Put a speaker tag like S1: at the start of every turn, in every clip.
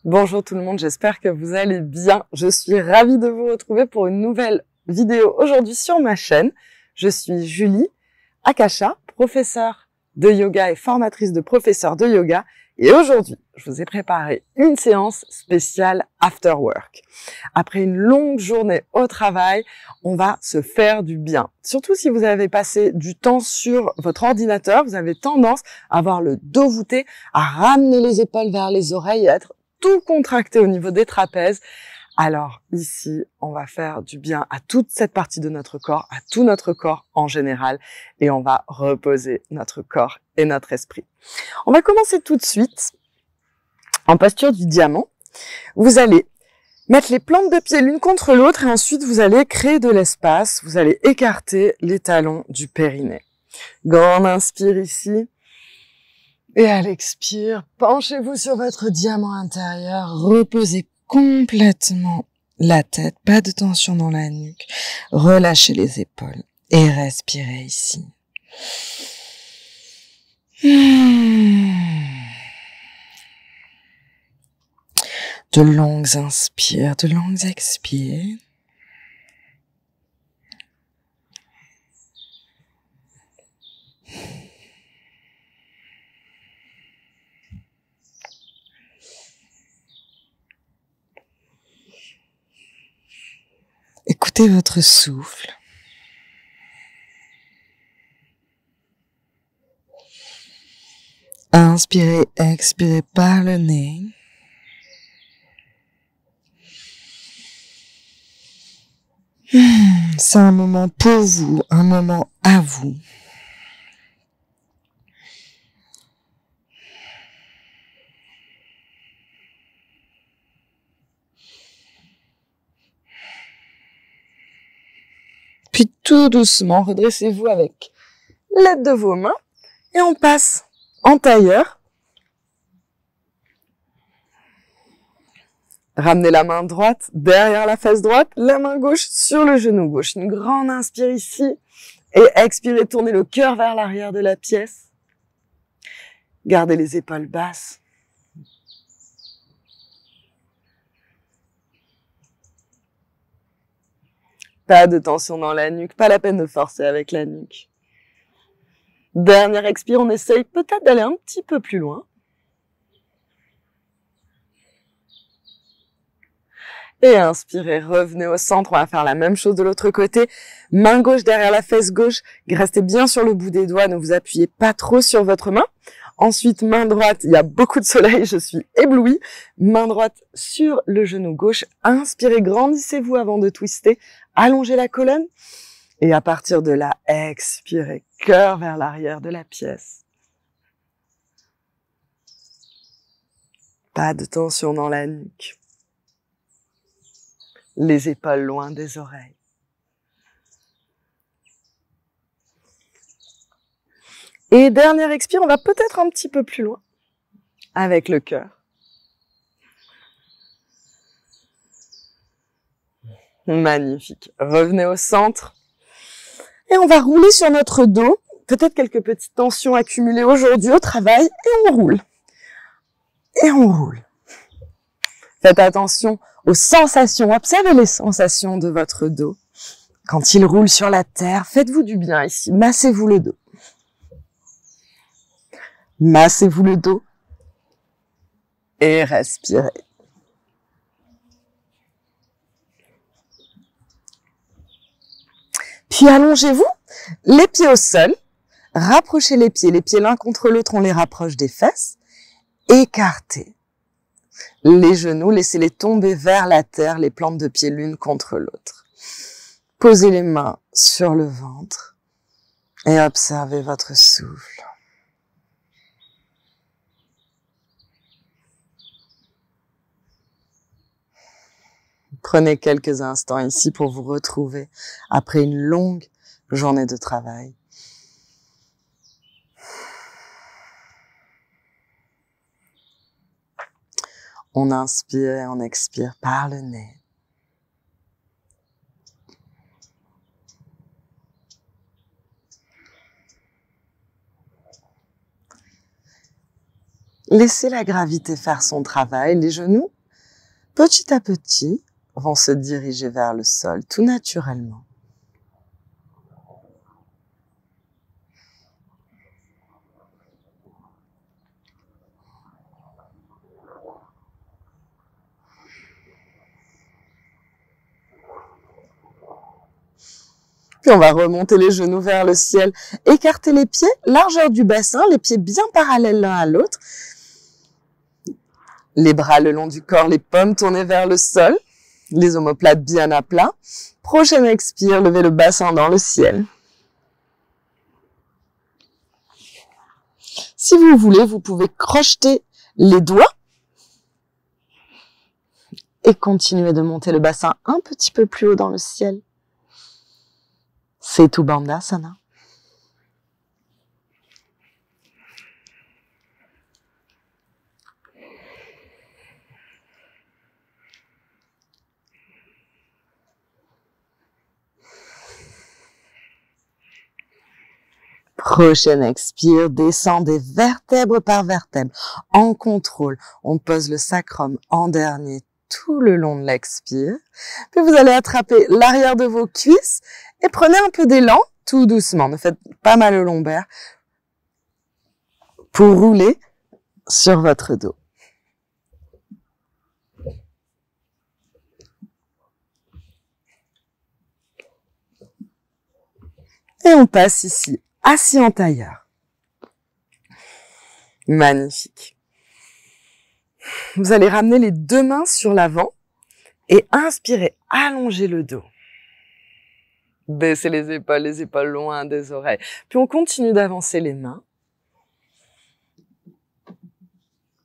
S1: Bonjour tout le monde, j'espère que vous allez bien. Je suis ravie de vous retrouver pour une nouvelle vidéo aujourd'hui sur ma chaîne. Je suis Julie Akasha, professeure de yoga et formatrice de professeurs de yoga. Et aujourd'hui, je vous ai préparé une séance spéciale After Work. Après une longue journée au travail, on va se faire du bien. Surtout si vous avez passé du temps sur votre ordinateur, vous avez tendance à avoir le dos voûté, à ramener les épaules vers les oreilles et à être tout contracté au niveau des trapèzes. Alors ici, on va faire du bien à toute cette partie de notre corps, à tout notre corps en général, et on va reposer notre corps et notre esprit. On va commencer tout de suite en posture du diamant. Vous allez mettre les plantes de pied l'une contre l'autre et ensuite vous allez créer de l'espace. Vous allez écarter les talons du périnée. Grande inspire ici. Et à l'expire, penchez-vous sur votre diamant intérieur, reposez complètement la tête, pas de tension dans la nuque, relâchez les épaules et respirez ici. De longues inspires, de longues expires. Écoutez votre souffle. Inspirez, expirez par le nez. C'est un moment pour vous, un moment à vous. Puis tout doucement, redressez-vous avec l'aide de vos mains et on passe en tailleur. Ramenez la main droite derrière la fesse droite, la main gauche sur le genou gauche. Une grande inspire ici et expirez, tournez le cœur vers l'arrière de la pièce. Gardez les épaules basses. Pas de tension dans la nuque, pas la peine de forcer avec la nuque. Dernière expire, on essaye peut-être d'aller un petit peu plus loin. Et inspirez, revenez au centre, on va faire la même chose de l'autre côté. Main gauche derrière la fesse gauche, restez bien sur le bout des doigts, ne vous appuyez pas trop sur votre main. Ensuite, main droite, il y a beaucoup de soleil, je suis éblouie. Main droite sur le genou gauche, inspirez, grandissez-vous avant de twister, allongez la colonne. Et à partir de là, expirez, cœur vers l'arrière de la pièce. Pas de tension dans la nuque. Les épaules loin des oreilles. Et dernière expire, on va peut-être un petit peu plus loin avec le cœur. Magnifique. Revenez au centre. Et on va rouler sur notre dos. Peut-être quelques petites tensions accumulées aujourd'hui au travail. Et on roule. Et on roule. Faites attention aux sensations. Observez les sensations de votre dos. Quand il roule sur la terre, faites-vous du bien ici. Massez-vous le dos. Massez-vous le dos. Et respirez. Puis allongez-vous, les pieds au sol. Rapprochez les pieds l'un contre l'autre, on les rapproche des fesses. Écartez les genoux, laissez-les tomber vers la terre, les plantes de pied l'une contre l'autre. Posez les mains sur le ventre et observez votre souffle. Prenez quelques instants ici pour vous retrouver après une longue journée de travail. On inspire et on expire par le nez. Laissez la gravité faire son travail. Les genoux, petit à petit, vont se diriger vers le sol, tout naturellement. Puis on va remonter les genoux vers le ciel, écarter les pieds, largeur du bassin, les pieds bien parallèles l'un à l'autre. Les bras le long du corps, les paumes tournées vers le sol, les omoplates bien à plat. Prochaine expire, levez le bassin dans le ciel. Si vous voulez, vous pouvez crocheter les doigts et continuer de monter le bassin un petit peu plus haut dans le ciel. Setu Bandhasana. Prochaine expire, descendez vertèbre par vertèbre, en contrôle. On pose le sacrum en dernier tout le long de l'expire. Puis vous allez attraper l'arrière de vos cuisses et prenez un peu d'élan, tout doucement. Ne faites pas mal au lombaire pour rouler sur votre dos. Et on passe ici, assis en tailleur. Magnifique. Vous allez ramener les deux mains sur l'avant et inspirez, allongez le dos. Baissez les épaules loin des oreilles. Puis on continue d'avancer les mains.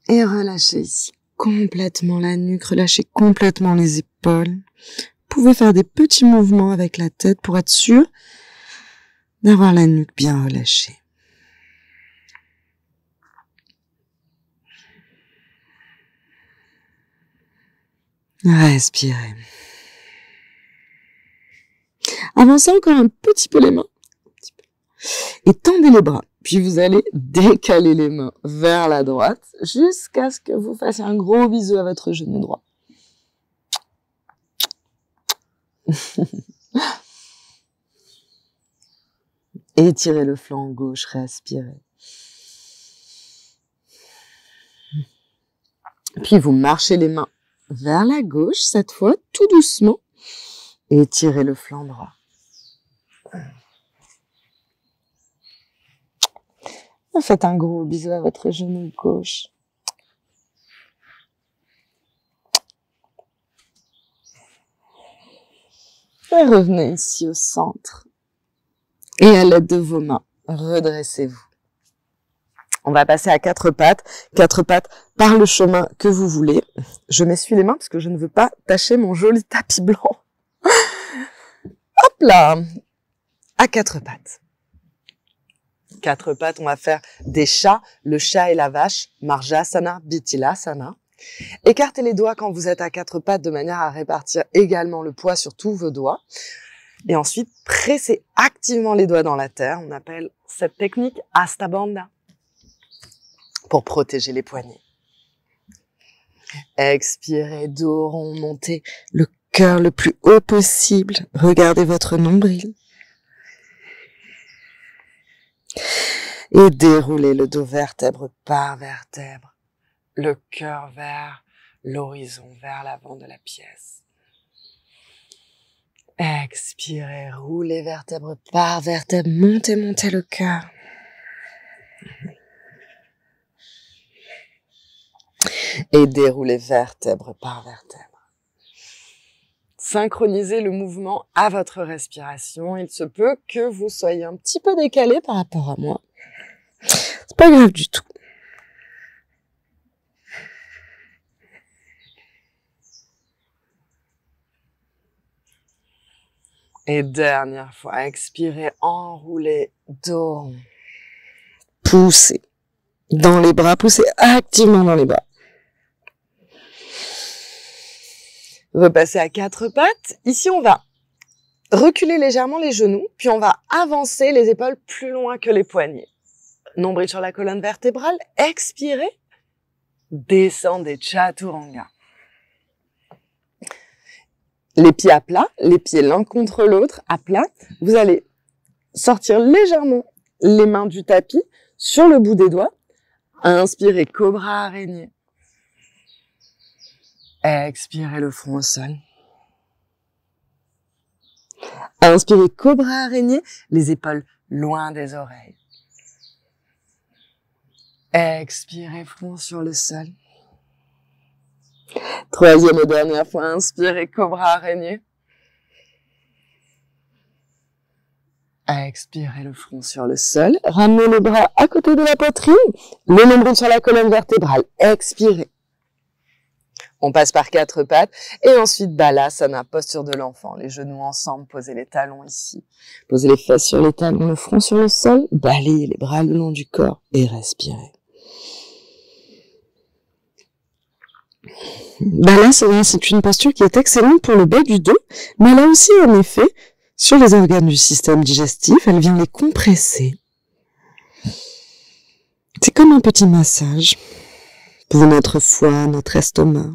S1: Et relâchez ici complètement la nuque, relâchez complètement les épaules. Vous pouvez faire des petits mouvements avec la tête pour être sûr d'avoir la nuque bien relâchée. Respirez. Avancez encore un petit peu les mains. Et tendez les bras. Puis vous allez décaler les mains vers la droite jusqu'à ce que vous fassiez un gros bisou à votre genou droit. Étirez le flanc gauche, respirez. Puis vous marchez les mains vers la gauche, cette fois, tout doucement. Étirez le flanc droit. Faites un gros bisou à votre genou gauche. Et revenez ici au centre. Et à l'aide de vos mains, redressez-vous. On va passer à quatre pattes par le chemin que vous voulez. Je m'essuie les mains parce que je ne veux pas tacher mon joli tapis blanc. Hop là, à quatre pattes. Quatre pattes, on va faire des chats, le chat et la vache, Marjasana, Bithilasana. Écartez les doigts quand vous êtes à quatre pattes de manière à répartir également le poids sur tous vos doigts. Et ensuite, pressez activement les doigts dans la terre. On appelle cette technique Hasta Bandha pour protéger les poignets. Expirez, dos rond, montez le cœur le plus haut possible. Regardez votre nombril. Et déroulez le dos vertèbre par vertèbre. Le cœur vers l'horizon, vers l'avant de la pièce. Expirez, roulez vertèbre par vertèbre, montez le cœur. Et déroulez vertèbre par vertèbre. Synchronisez le mouvement à votre respiration. Il se peut que vous soyez un petit peu décalé par rapport à moi. C'est pas grave du tout. Et dernière fois, expirez, enroulez, dos rond. Poussez dans les bras, poussez activement dans les bras. Repassez à quatre pattes. Ici, on va reculer légèrement les genoux, puis on va avancer les épaules plus loin que les poignets. Nombril sur la colonne vertébrale, expirez, Descendez, Chaturanga. Les pieds à plat, les pieds l'un contre l'autre, à plat. Vous allez sortir légèrement les mains du tapis sur le bout des doigts. Inspirez, cobra araignée. Expirez le front au sol. Inspirez, cobra araignée, les épaules loin des oreilles. Expirez, front sur le sol. Troisième et dernière fois, inspirez, cobra araignée. Expirez le front sur le sol. Ramenez les bras à côté de la poitrine. Le nombril sur la colonne vertébrale. Expirez. On passe par 4 pattes. Et ensuite, Balasana, posture de l'enfant. Les genoux ensemble, posez les talons ici. Posez les fesses sur les talons, le front sur le sol. Balayez les bras le long du corps et respirez. Balasana, c'est une posture qui est excellente pour le bas du dos, mais elle a aussi un effet sur les organes du système digestif. Elle vient les compresser. C'est comme un petit massage pour notre foie, notre estomac.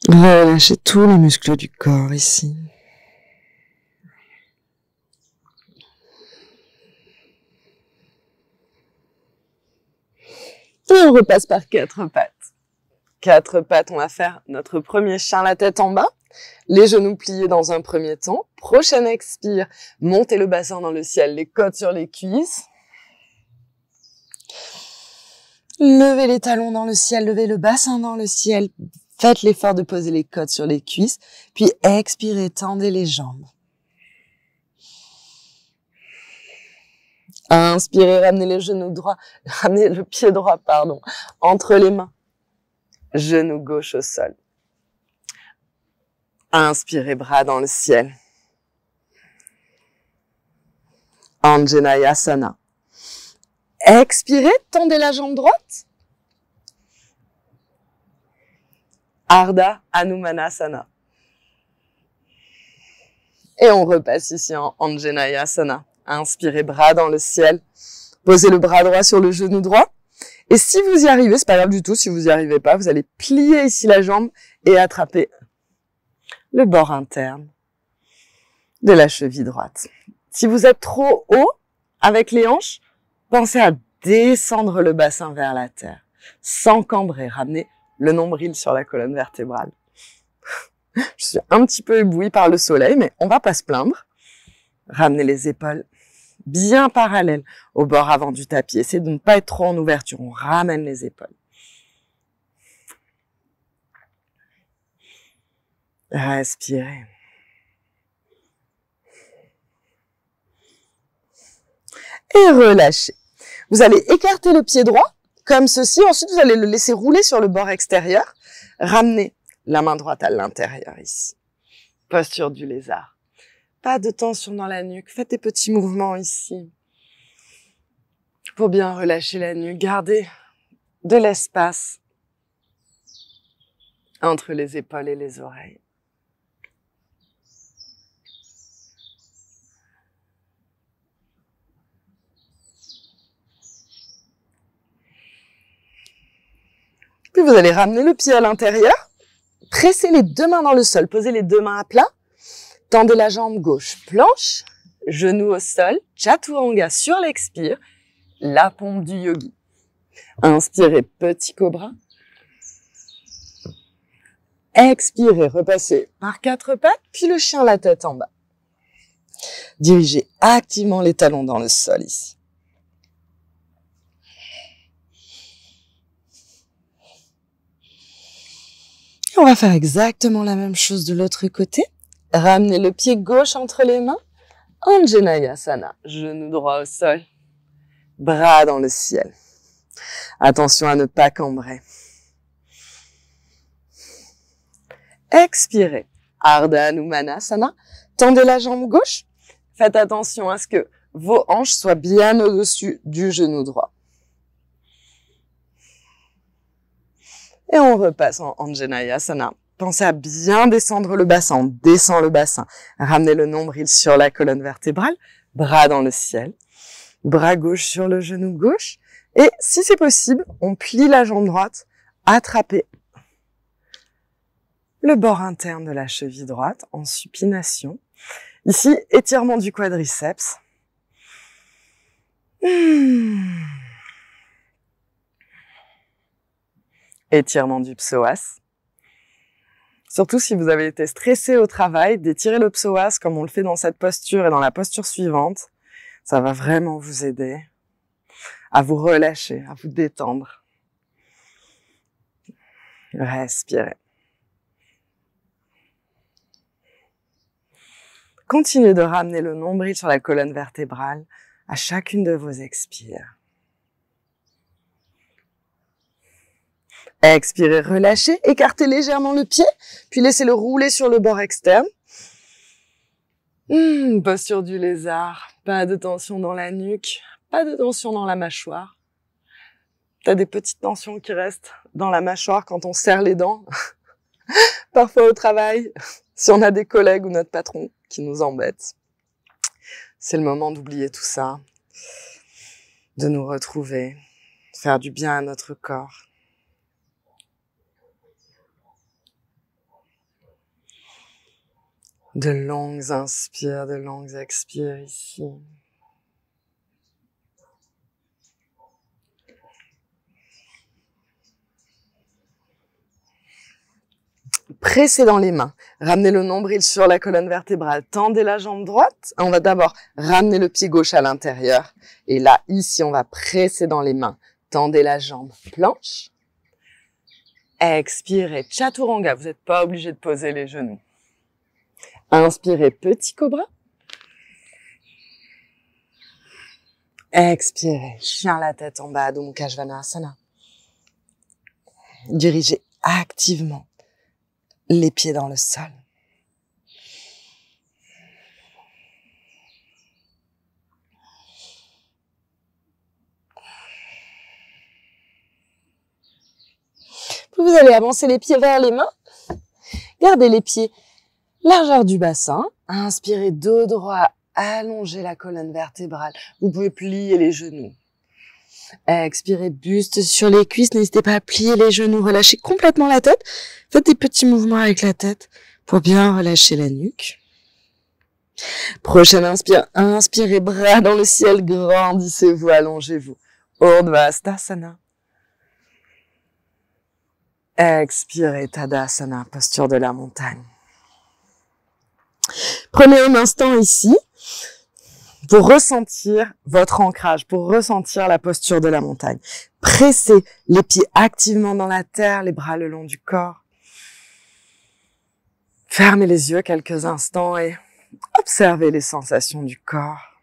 S1: Relâchez tous les muscles du corps ici. Et on repasse par 4 pattes. 4 pattes, on va faire notre premier chien, la tête en bas. Les genoux pliés dans un premier temps. Prochaine expire, montez le bassin dans le ciel, les côtes sur les cuisses. Levez les talons dans le ciel, levez le bassin dans le ciel. Faites l'effort de poser les côtes sur les cuisses. Puis expirez, tendez les jambes. Inspirez, ramenez les genoux droits, ramenez le pied droit, entre les mains. Genou gauche au sol. Inspirez, bras dans le ciel. Anjaneyasana. Expirez, tendez la jambe droite. Ardha Hanumanasana. Et on repasse ici en Anjaneyasana. Inspirez, bras dans le ciel. Posez le bras droit sur le genou droit. Et si vous y arrivez, c'est pas grave du tout. Si vous y arrivez pas, vous allez plier ici la jambe et attraper le bord interne de la cheville droite. Si vous êtes trop haut avec les hanches, pensez à descendre le bassin vers la terre, sans cambrer. Ramenez le nombril sur la colonne vertébrale. Je suis un petit peu éblouie par le soleil, mais on va pas se plaindre. Ramenez les épaules bien parallèles au bord avant du tapis. Essayez de ne pas être trop en ouverture. On ramène les épaules. Respirez. Et relâchez. Vous allez écarter le pied droit, comme ceci. Ensuite, vous allez le laisser rouler sur le bord extérieur. Ramenez la main droite à l'intérieur ici. Posture du lézard. Pas de tension dans la nuque. Faites des petits mouvements ici. Pour bien relâcher la nuque. Gardez de l'espace entre les épaules et les oreilles. Puis vous allez ramener le pied à l'intérieur. Pressez les 2 mains dans le sol. Posez les 2 mains à plat. Tendez la jambe gauche, planche, genou au sol, Chaturanga sur l'expire, la pompe du yogi. Inspirez, petit cobra. Expirez, repassez par 4 pattes, puis le chien, la tête en bas. Dirigez activement les talons dans le sol ici. Et on va faire exactement la même chose de l'autre côté. Ramenez le pied gauche entre les mains. Anjaneyasana. Genou droit au sol. Bras dans le ciel. Attention à ne pas cambrer. Expirez. Ardha Hanumanasana. Tendez la jambe gauche. Faites attention à ce que vos hanches soient bien au-dessus du genou droit. Et on repasse en Anjaneyasana. Pensez à bien descendre le bassin. On descend le bassin. Ramenez le nombril sur la colonne vertébrale. Bras dans le ciel. Bras gauche sur le genou gauche. Et si c'est possible, on plie la jambe droite, attrapez le bord interne de la cheville droite en supination. Ici, étirement du quadriceps. Étirement du psoas. Surtout si vous avez été stressé au travail, d'étirer le psoas comme on le fait dans cette posture et dans la posture suivante, ça va vraiment vous aider à vous relâcher, à vous détendre. Respirez. Continuez de ramener le nombril sur la colonne vertébrale à chacune de vos expires. Expirez, relâchez, écartez légèrement le pied, puis laissez-le rouler sur le bord externe. Posture du lézard, pas de tension dans la nuque, pas de tension dans la mâchoire. T'as des petites tensions qui restent dans la mâchoire quand on serre les dents. Parfois au travail, si on a des collègues ou notre patron qui nous embêtent. C'est le moment d'oublier tout ça, de nous retrouver, de faire du bien à notre corps. De longues inspires, de longues expires ici. Pressez dans les mains. Ramenez le nombril sur la colonne vertébrale. Tendez la jambe droite. On va d'abord ramener le pied gauche à l'intérieur. Et là, ici, on va presser dans les mains. Tendez la jambe planche. Expirez, chaturanga. Vous n'êtes pas obligé de poser les genoux. Inspirez, petit cobra. Expirez, chien la tête en bas, Adho Mukha Svanasana. Dirigez activement les pieds dans le sol. Puis vous allez avancer les pieds vers les mains. Gardez les pieds largeur du bassin. Inspirez, dos droit, allongez la colonne vertébrale. Vous pouvez plier les genoux. Expirez, buste sur les cuisses. N'hésitez pas à plier les genoux. Relâchez complètement la tête. Faites des petits mouvements avec la tête pour bien relâcher la nuque. Prochaine inspire. Inspirez, bras dans le ciel. Grandissez-vous, allongez-vous. Urdhva-sthasana. Expirez, Tadasana, posture de la montagne. Prenez un instant ici pour ressentir votre ancrage, pour ressentir la posture de la montagne. Pressez les pieds activement dans la terre, les bras le long du corps. Fermez les yeux quelques instants et observez les sensations du corps.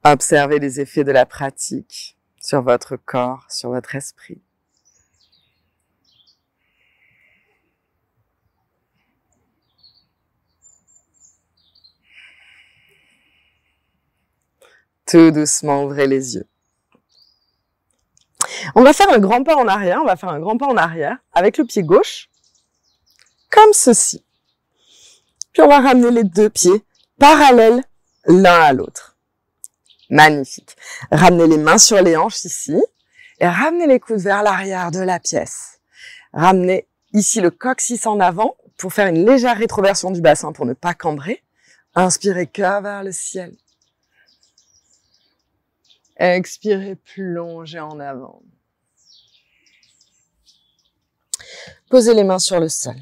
S1: Observez les effets de la pratique sur votre corps, sur votre esprit. Tout doucement, ouvrez les yeux. On va faire un grand pas en arrière. On va faire un grand pas en arrière avec le pied gauche, comme ceci. Puis on va ramener les deux pieds parallèles l'un à l'autre. Magnifique. Ramenez les mains sur les hanches ici et ramenez les coudes vers l'arrière de la pièce. Ramenez ici le coccyx en avant pour faire une légère rétroversion du bassin pour ne pas cambrer. Inspirez, cœur vers le ciel. Expirez, plongez en avant. Posez les mains sur le sol.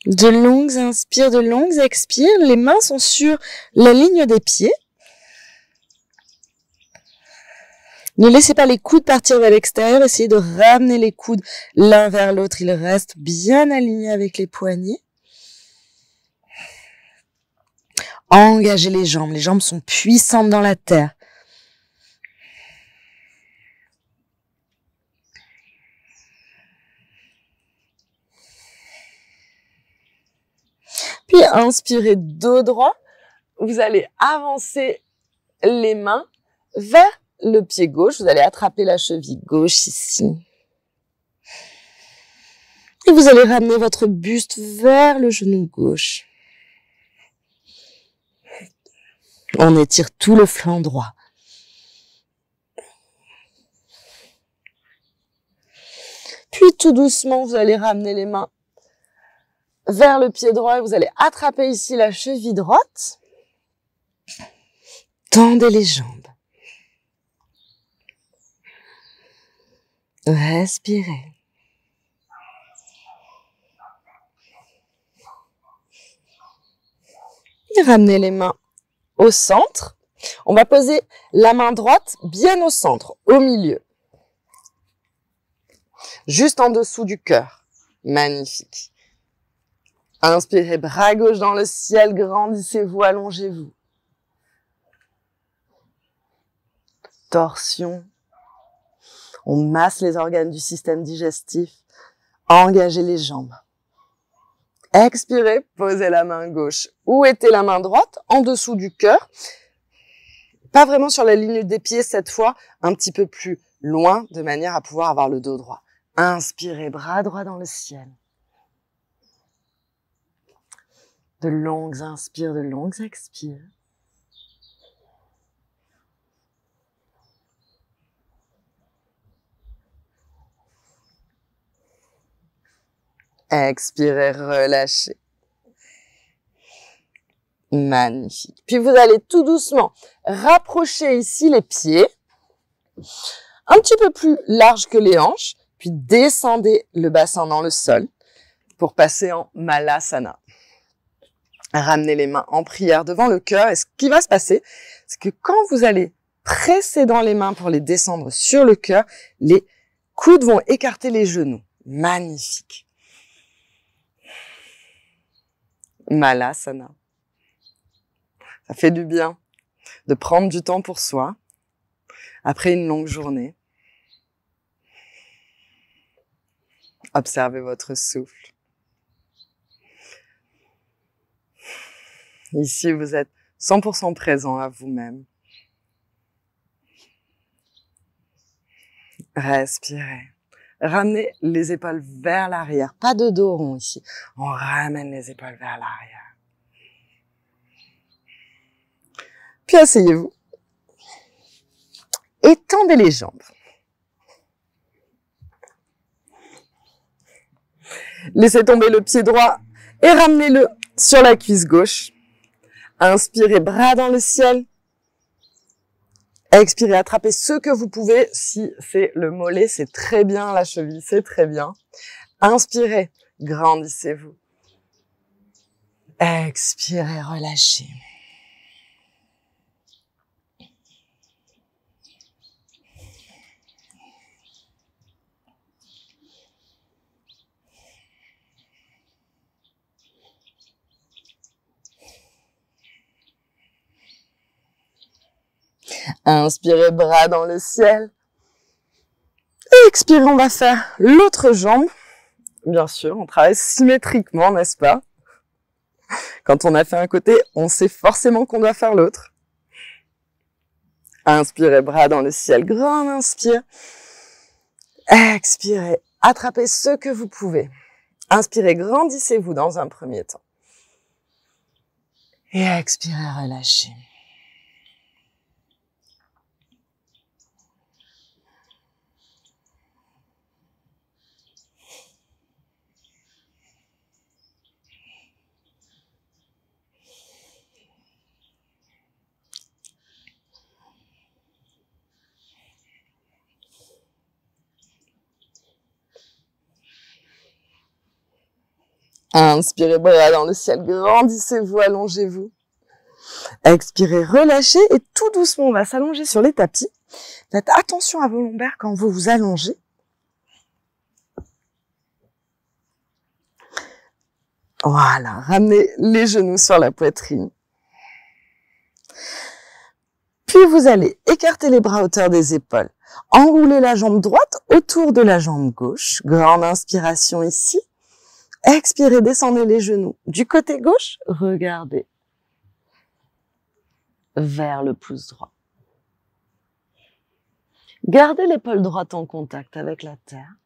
S1: De longues inspires, de longues expires. Les mains sont sur la ligne des pieds. Ne laissez pas les coudes partir vers l'extérieur. Essayez de ramener les coudes l'un vers l'autre. Ils restent bien alignés avec les poignets. Engagez les jambes. Les jambes sont puissantes dans la terre. Puis inspirez, dos droit. Vous allez avancer les mains vers le pied gauche, vous allez attraper la cheville gauche ici. Et vous allez ramener votre buste vers le genou gauche. On étire tout le flanc droit. Puis tout doucement, vous allez ramener les mains vers le pied droit et vous allez attraper ici la cheville droite. Tendez les jambes. Respirez. Et ramenez les mains au centre. On va poser la main droite bien au centre, au milieu. Juste en dessous du cœur. Magnifique. Inspirez, bras gauche dans le ciel, grandissez-vous, allongez-vous. Torsion. On masse les organes du système digestif. Engagez les jambes. Expirez, posez la main gauche. Où était la main droite? En dessous du cœur. Pas vraiment sur la ligne des pieds cette fois, un petit peu plus loin, de manière à pouvoir avoir le dos droit. Inspirez, bras droit dans le ciel. De longues inspires, de longues expires. Expirez, relâchez. Magnifique. Puis vous allez tout doucement rapprocher ici les pieds, un petit peu plus large que les hanches, puis descendez le bassin dans le sol pour passer en Malasana. Ramenez les mains en prière devant le cœur et ce qui va se passer, c'est que quand vous allez presser dans les mains pour les descendre sur le cœur, les coudes vont écarter les genoux. Magnifique. Malasana. Ça fait du bien de prendre du temps pour soi après une longue journée. Observez votre souffle. Ici, vous êtes 100% présent à vous-même. Respirez. Ramenez les épaules vers l'arrière. Pas de dos rond ici. On ramène les épaules vers l'arrière. Puis asseyez-vous. Et tendez les jambes. Laissez tomber le pied droit et ramenez-le sur la cuisse gauche. Inspirez, bras dans le ciel. Expirez, attrapez ce que vous pouvez. Si c'est le mollet, c'est très bien. La cheville, c'est très bien. Inspirez, grandissez-vous. Expirez, relâchez. Inspirez, bras dans le ciel. Et expirez, on va faire l'autre jambe. Bien sûr, on travaille symétriquement, n'est-ce pas? Quand on a fait un côté, on sait forcément qu'on doit faire l'autre. Inspirez, bras dans le ciel. Grand inspire. Expirez, attrapez ce que vous pouvez. Inspirez, grandissez-vous dans un premier temps. Et expirez, relâchez. Inspirez, bras dans le ciel, grandissez-vous, allongez-vous. Expirez, relâchez et tout doucement, on va s'allonger sur les tapis. Faites attention à vos lombaires quand vous vous allongez. Voilà, ramenez les genoux sur la poitrine. Puis vous allez écarter les bras à hauteur des épaules. Enroulez la jambe droite autour de la jambe gauche. Grande inspiration ici. Expirez, descendez les genoux. Du côté gauche, regardez vers le pouce droit. Gardez l'épaule droite en contact avec la terre.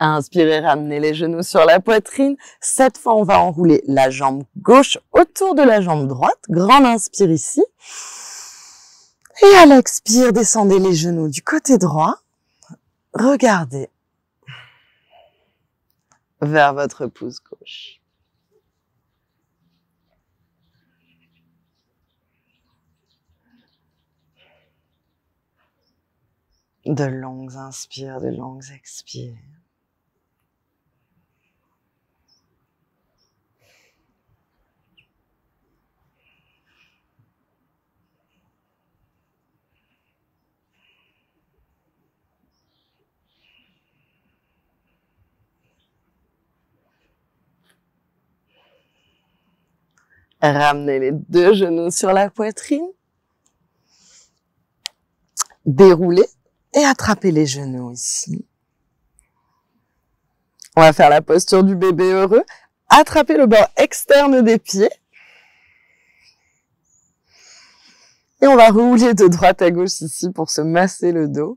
S1: Inspirez, ramenez les genoux sur la poitrine. Cette fois, on va enrouler la jambe gauche autour de la jambe droite. Grande inspire ici. Et à l'expire, descendez les genoux du côté droit. Regardez vers votre pouce gauche. De longues inspires, de longues expires. Ramenez les deux genoux sur la poitrine. Déroulez et attrapez les genoux ici. On va faire la posture du bébé heureux. Attrapez le bord externe des pieds. Et on va rouler de droite à gauche ici pour se masser le dos.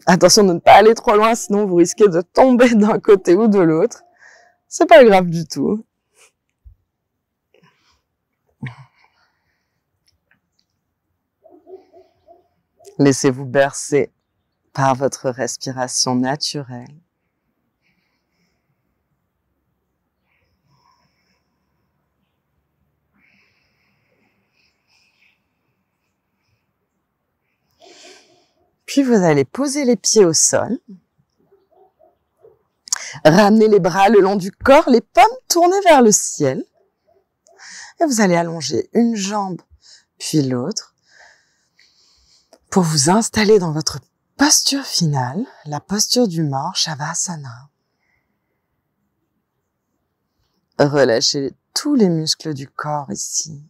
S1: Attention de ne pas aller trop loin, sinon vous risquez de tomber d'un côté ou de l'autre. C'est pas grave du tout. Laissez-vous bercer par votre respiration naturelle. Puis vous allez poser les pieds au sol. Ramenez les bras le long du corps, les pommes tournées vers le ciel. Et vous allez allonger une jambe puis l'autre pour vous installer dans votre posture finale, la posture du mort, Shavasana. Relâchez tous les muscles du corps ici.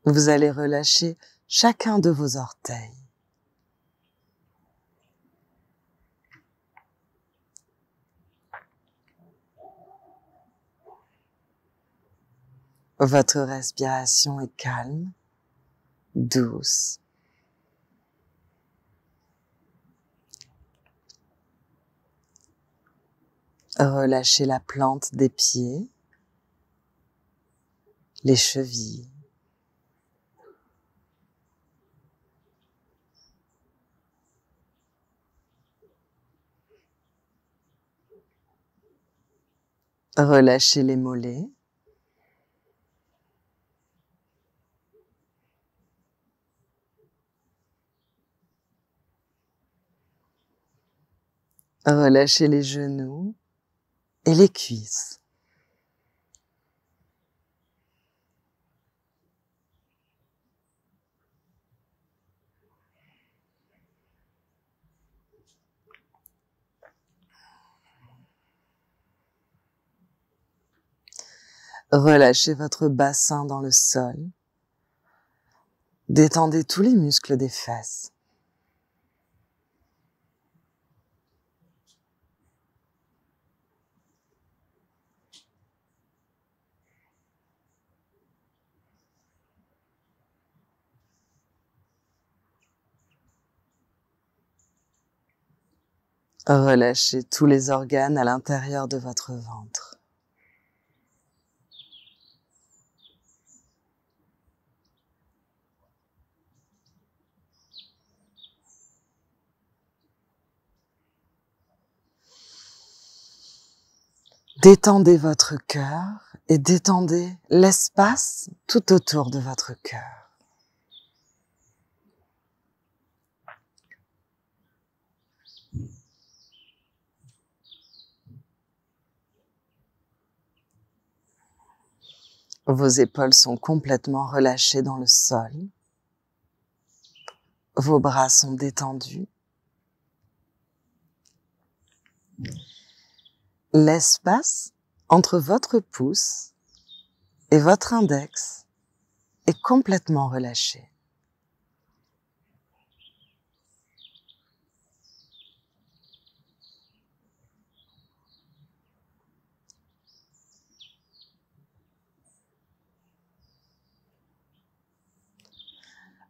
S1: Vous allez relâcher chacun de vos orteils. Votre respiration est calme, douce. Relâchez la plante des pieds, les chevilles. Relâchez les mollets. Relâchez les genoux et les cuisses. Relâchez votre bassin dans le sol. Détendez tous les muscles des fesses. Relâchez tous les organes à l'intérieur de votre ventre. Détendez votre cœur et détendez l'espace tout autour de votre cœur. Vos épaules sont complètement relâchées dans le sol. Vos bras sont détendus. L'espace entre votre pouce et votre index est complètement relâché.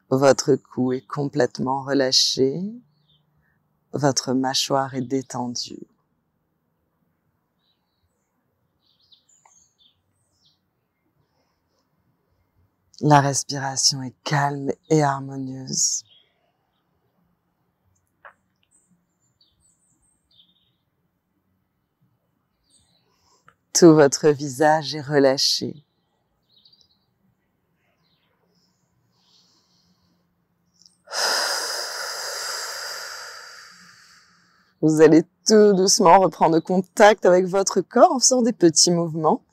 S1: Votre cou est complètement relâché, votre mâchoire est détendue. La respiration est calme et harmonieuse. Tout votre visage est relâché. Vous allez tout doucement reprendre contact avec votre corps en faisant des petits mouvements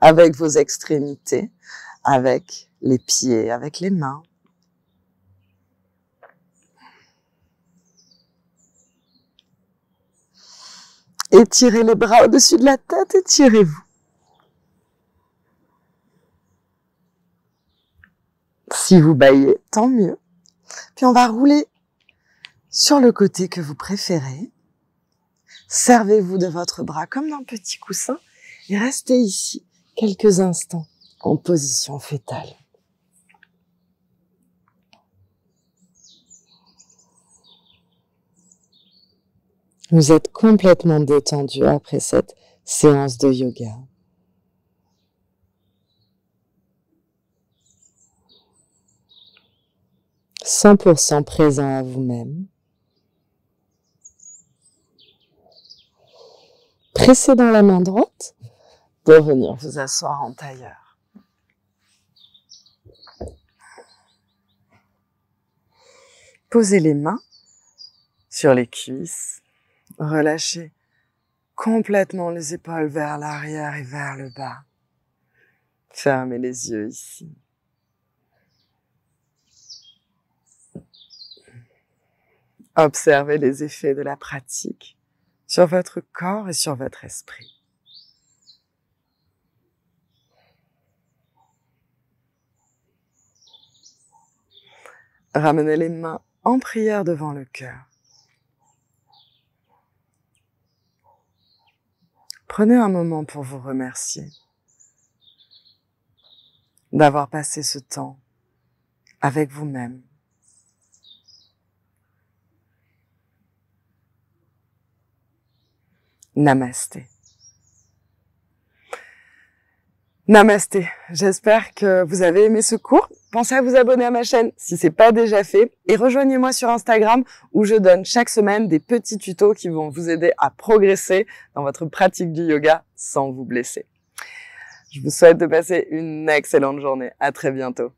S1: avec vos extrémités, avec les pieds, avec les mains. Étirez les bras au-dessus de la tête, étirez-vous. Si vous bâillez, tant mieux. Puis on va rouler sur le côté que vous préférez. Servez-vous de votre bras comme d'un petit coussin et restez ici quelques instants en position fétale. Vous êtes complètement détendu après cette séance de yoga. « 100% présent à vous-même. Pressez dans la main droite pour venir vous asseoir en tailleur. Posez les mains sur les cuisses. Relâchez complètement les épaules vers l'arrière et vers le bas. Fermez les yeux ici. Observez les effets de la pratique sur votre corps et sur votre esprit. Ramenez les mains en prière devant le cœur. Prenez un moment pour vous remercier d'avoir passé ce temps avec vous-même. Namasté. Namasté. J'espère que vous avez aimé ce cours. Pensez à vous abonner à ma chaîne si c'est pas déjà fait et rejoignez-moi sur Instagram où je donne chaque semaine des petits tutos qui vont vous aider à progresser dans votre pratique du yoga sans vous blesser. Je vous souhaite de passer une excellente journée. À très bientôt.